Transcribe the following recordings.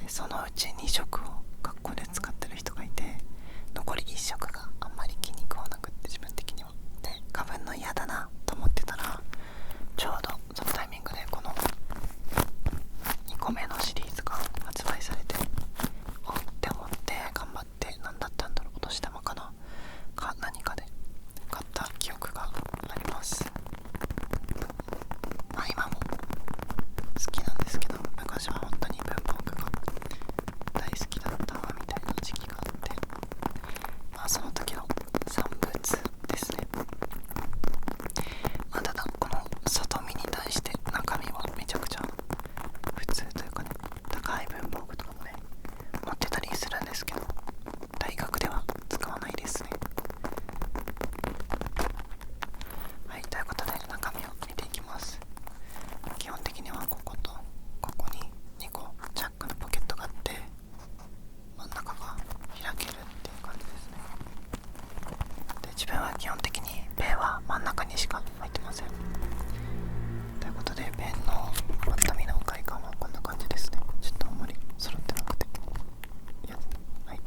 でそのうち2色を学校で使ってる人がいて、残り1色があんまり気に食わなくって、自分的には。でかぶんの嫌だなと思ってたら、ちょうどそのタイミングでこの2個目のシリーズが発売されて、おって思って頑張って、何だったんだろう、お年玉かなか何かで買った記憶があります。まあ今も好きなんですけど、昔は本当に文房具が大好きだったみたいな時期があって、まあその時の産物ですね。まあただこの外見に対して中身はめちゃくちゃ普通というかね、高い文房具とかもね持ってたりするんですけど、大学では使わないですね。はい、ということで中身を見ていきます。基本的にはこことここに2個チャックのポケットがあって、真ん中が開けるっていう感じですね。で自分は基本的にペンは真ん中にしか入ってません。ということでペンのパッと見の外観はこんな感じですね。ちょっとあんまり揃ってなくて、はい、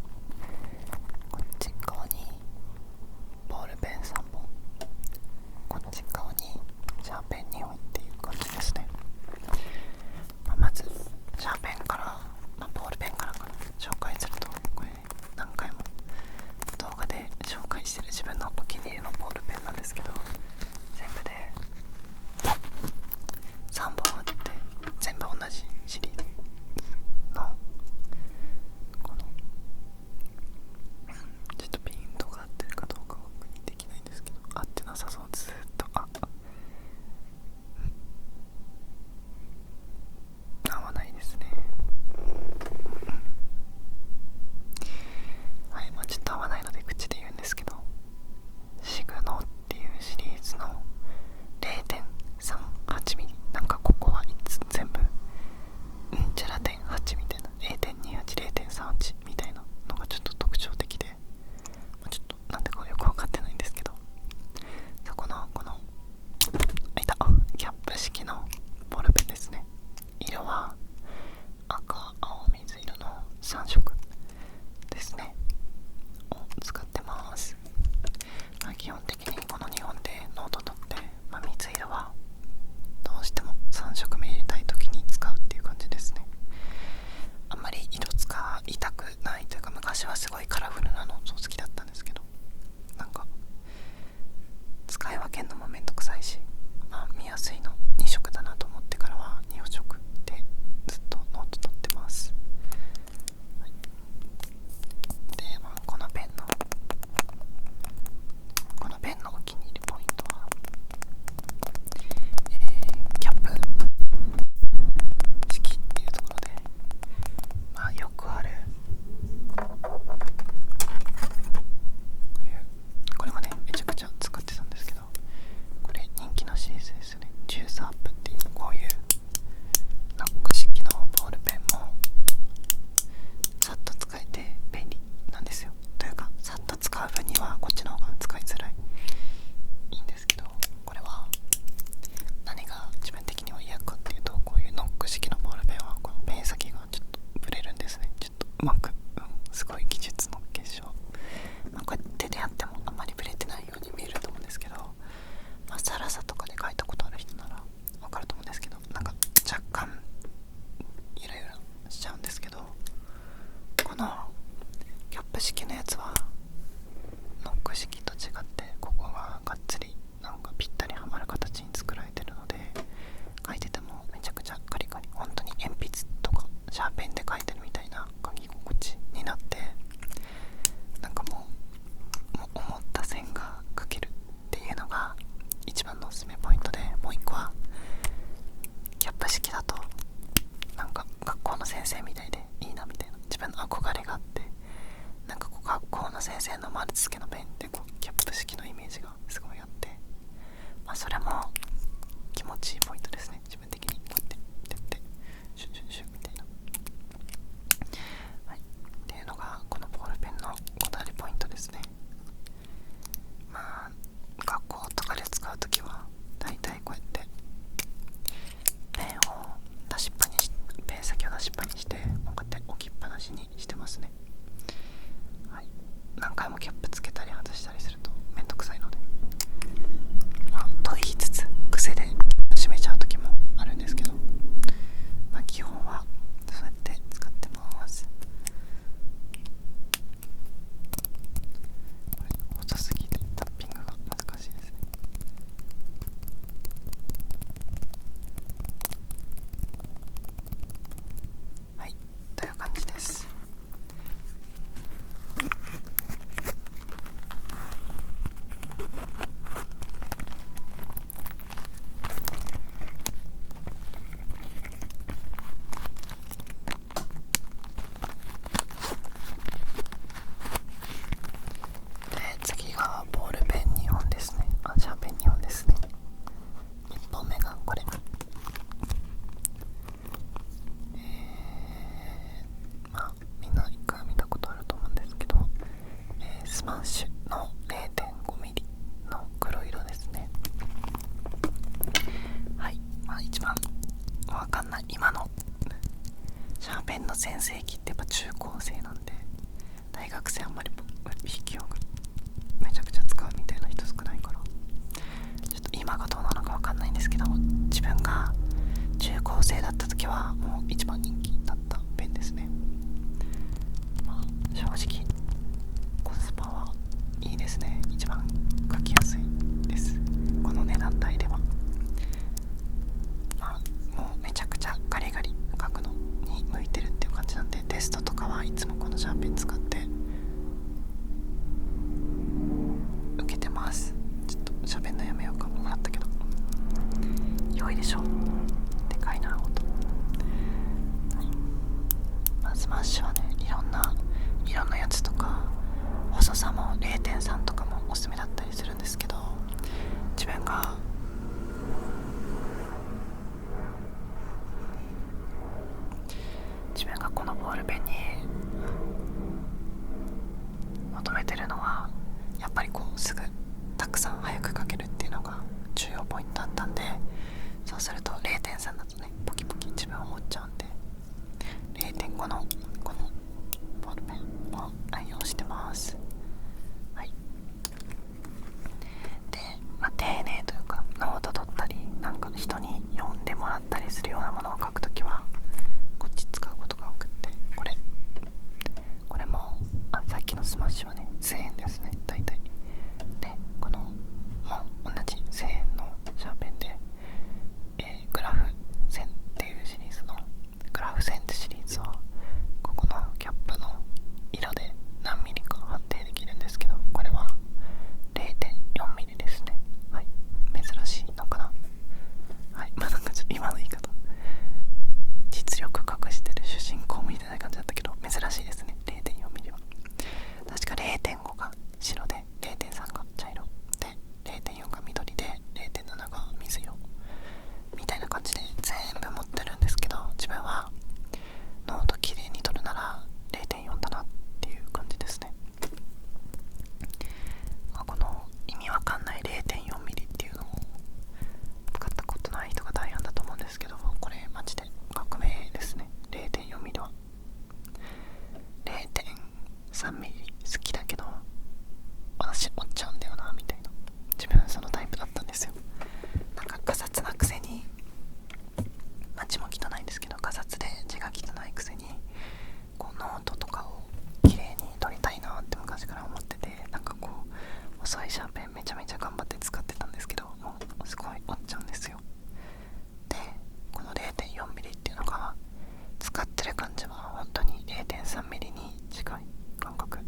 こっち側にボールペン3本、こっち側にシャーペン2本っていう感じですね。まずシャーペンから、ボールペンから紹介すると、これ何回も動画で紹介してる自分のお気に入りのボールペンなんですけど、全部で3本あって、全部同じシリーズのこのちょっとピントが合ってるかどうか確認できないんですけど、合ってなさそう。ずーっと合わないですね。はい、ちょっと合わないので口で言うんですけど、シグノっていうシリーズの 0.38 ミリ、なんかここは全部じゃら点8みたいな、 0.28 0.38 みたいなのがちょっと特徴的で、ちょっとなんでかよく分かってないんですけど、そこのこのキャップ式のボールペンですね。色は赤、青、水色の3色ですねを使ってます。基本的にこの2本でノート取って、水色はどうしても3色目入れたい時に使うっていう感じですね。あんまり色使いたくないというか、昔はすごいカラフルなの好きだったんですけど、なんか使い分けるのもめんどくさいし、見やすいの2色だなと思ってからは2色でずっとノート取ってます。はい、で、このペンのお気に入りポイントは、キャップ式っていうところで、よくあるこれもねめちゃくちゃ使ってたんですけど、これ人気のシリーズですよね。ジュースアップっていう、こういうノック式のボールペンもさっと使えて便利なんですよ。というかさっと使う分にはこっちの方が使いづらいいいんですけど、これは何が自分的には嫌かっていうと、こういうノック式のボールペンはこのペン先がちょっとブレるんですね。ちょっとうまく、すごい技術の結晶、こうやって手でやってもあんまりブレてないように見えると思うんですけど、サラサとかで書いたことある人ならわかると思うんですけど、なんか若干イライラしちゃうんですけど、このキャップ式のやつはノック式と違って、ここががっつりなんかぴったりはまる形に作られてるので、書いててもめちゃくちゃカリカリ、本当に鉛筆とかシャーペンで書いてるみたいな書き心地になって、なんかもう思った線が書けるっていうのが一番のおすすめポイントで、もう一個はキャップ式だとなんか学校の先生みたいでいいなみたいな自分の憧れがあって、なんか学校の先生の丸付けのペンってキャップ式のイメージがすごいあって、それも気持ちいいポイントですね。自分的にこうやってやってシュッシュッシュッみたいな、はい、っていうのがこのボールペンのこだわりポイントですね。学校とかで使うときはだいたいこうやってペン先を出しっぱにして、こうやって置全盛期ってやっぱ中高生なんで、大学生あんまり筆記用具めちゃくちゃ使うみたいな人少ないから、ちょっと今がどうなのか分かんないんですけど、自分が中高生だった時はもう一番人気だったペンですね。正直コスパはいいですね。一番書きやすいです、この値段帯では。もうめちゃくちゃガリガリ書くのに向いてるっていう感じなんで、テストとかはいつもこのシャーペン使って受けてます。ちょっと喋んのやめようかもらったけど、良いでしょ。でかいな音。スマッシュはね、いろんなやつとか、細さも 0.3 とかもおすすめだったりするんですけど、自分がこのボールペンに求めてるのは、やっぱりこうすぐたくさん早く書けるっていうのが重要ポイントだったんで、そうすると 0.3 だとね、ポキポキ自分は思っちゃうんで、0.5 のこのボールペンを愛用してます。はい。で、丁寧というか、ノート取ったりなんか人に読んでもらったりするようなものを書くときはこっち使うことが多くって、これもさっきのスマッシュはね1000円ですね、大体。で、このもう同じ1000円のシャーペンで、グラフ線っていうシリーズのグラフ線ってシリーズは、ここのキャップの色で何ミリか判定できるんですけど、これは 0.4 ミリですね。はい、珍しいのかな。はい、なんかちょっと今の言い方実力隠してる主人公みたいな感じだったけど、珍しいですね。 0.4 ミリは確か 0.5 が白で 0.3 が茶色で 0.4 が緑で 0.7 が水色みたいな感じで全部持ってるんですけど、自分はノート綺麗に取るなら 0.4 だなっていう感じですね。この意味わかんない 0.4 ミリっていうのを使ったことない人が大半だと思うんですけど、これマジで革命ですね。 0.4 ミリは 0.3 ミリ好きだけど私折っちゃうんだよなみたいな、自分そのタイプだったんですよ。なんかガサツなくせに、字も汚いんですけど、ガサツで字が汚いくせにこうノートとかを綺麗に取りたいなって昔から思ってて、なんかこう細いシャーペンめちゃめちゃ頑張って使ってたんですけど、もうすごい折っちゃうんですよ。で、この 0.4 ミリっていうのが使ってる感じは本当に 0.3 ミリに近い感覚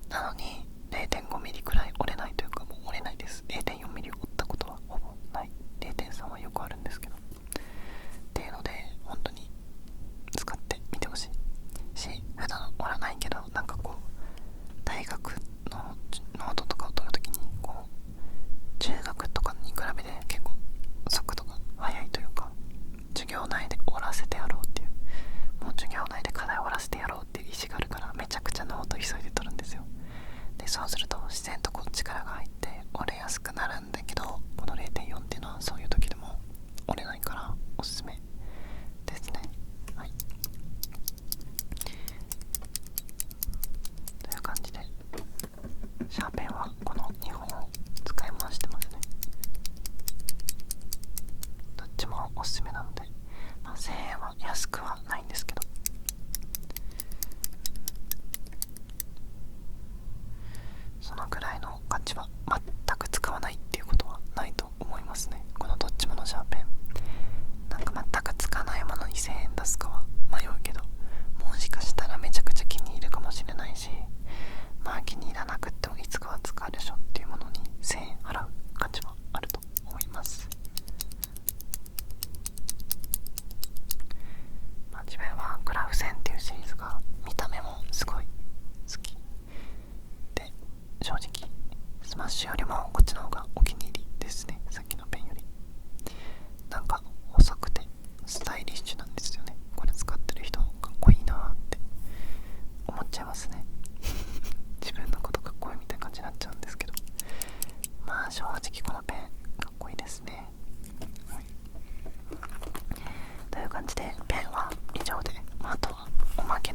なのに、 0.5 ミリくらい折れないというか、もう折れないです。 0.4 ミリ折ったことはほぼない。 0.3 はよくあるんですけどっていうので、本当に使ってみてほしいし、普段折らないけど、なんかこう大学のノートとかを取るときに、こう中学とかに比べて結構速度が速いというか、授業内で終わらせてやろうっていう、もう授業内で課題を終わらせてやろうっていう意思があるから、めちゃくちゃノート急いで取るんですよ。で、そうすると自然とこう力が入って折れやすくなるんだけど、この 0.4 っていうのはそういう時でも折れないからおすすめですね。はい、という感じでシャーペンはこの2本を使い回してますね。どっちもおすすめなので、1000円は安くはないんですけど、そのくらいの価値は全く使わないっていうことはないと思いますね。このどっちものシャーペン、なんか全く使わないものに1000円出すかは迷うけど、もしかしたらめちゃくちゃ気に入るかもしれないし、気に入らなくってもいつかは使うでしょっていうものに1000円払う価値はあると思います。自分はグラフ線っていうシリーズが見た目もすごい好きで、正直スマッシュよりもこっちの方がお気に入りですね。さっきのペンよりなんか細くてスタイリッシュなんですよね。これ使ってる人かっこいいなって思っちゃいますね自分のことかっこいいみたいな感じになっちゃうんですけど、正直このペンかっこいいですね。はい、という感じでペンは以上で、あとはおまけ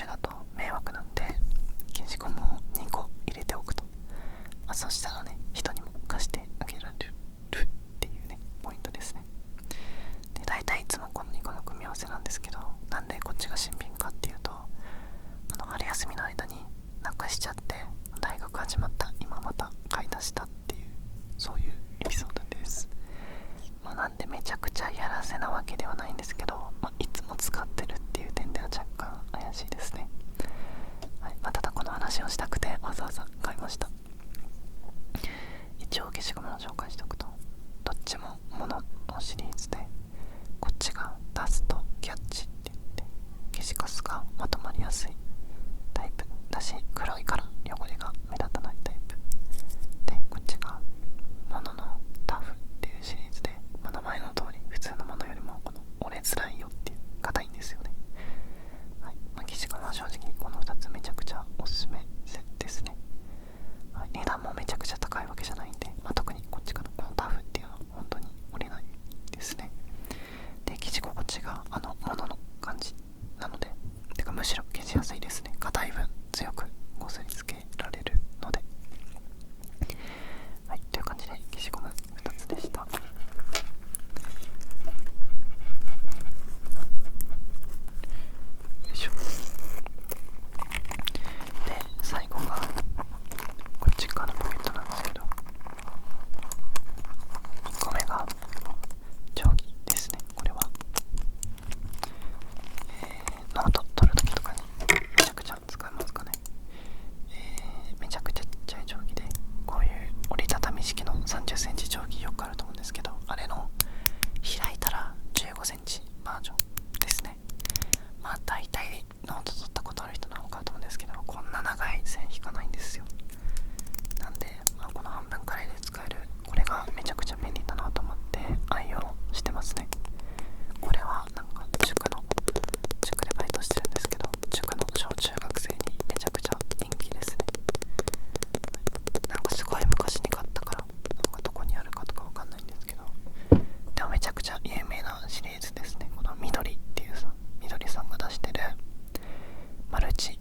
中だと迷惑なんで、消しゴムを2個入れておくと、そしたらね、人にも貸してあげられるっていうね、ポイントですね。で、大体いつもこの2個の組み合わせなんですけど、なんでこっちが新品かっていうと、春休みの間になくしちゃって、大学始まった今また買い足したっていう、そういうエピソードです。なんでめちゃくちゃやらせなわけではないんですけど、いつも使ってるっていう点では若干怪しいですね。はい、ただこの話をしたくてわざわざ買いました。一応消しゴムの紹介しておくと、どっちもモノのシリーズで、こっちがダストキャッチって言って消しカスがまとまりやすいタイプだし、黒いから汚れが目立たないタイプで、こっちがモノのタフっていうシリーズで、名前の通り普通のものよりもこの折れづらいよっていう硬いんですよね。はい、消しゴムは正直この2つめちゃくちゃおすすめですね。はい、値段もめちゃくちゃ高いわけじゃないんで、特にこっちからこのタフっていうのは本当に折れないですね。で、生地心地がものの感じなので、てかむしろ消しやすいですね。硬い分強くこすりつけられるので。はい、という感じで消しゴム2つでした。よいしょ。で、最後がこっち側のポケットなんですけど、1個目が定規ですね。これはノート取るときとかにめちゃくちゃ使えますかね。めちゃくちゃちっちゃい定規で、こういう折りたたみ式の30センチ定規よくあると思うんですけど、あれの開いたら15センチバージョンですね。大体ノート取ったことある人なのかと思うんですけど、こんな長い線引かないんですよ。なんで、この半分くらいで使えるこれがめちゃくちゃ便利だなと思って愛用してますね。これはなんか塾でバイトしてるんですけど、塾の小中学生にめちゃくちゃ人気ですね。なんかすごい昔に買ったから、なんかどこにあるかとかわかんないんですけど、でもめちゃくちゃ有名なシリーズですね。この緑っていう緑さんが出してるマルチ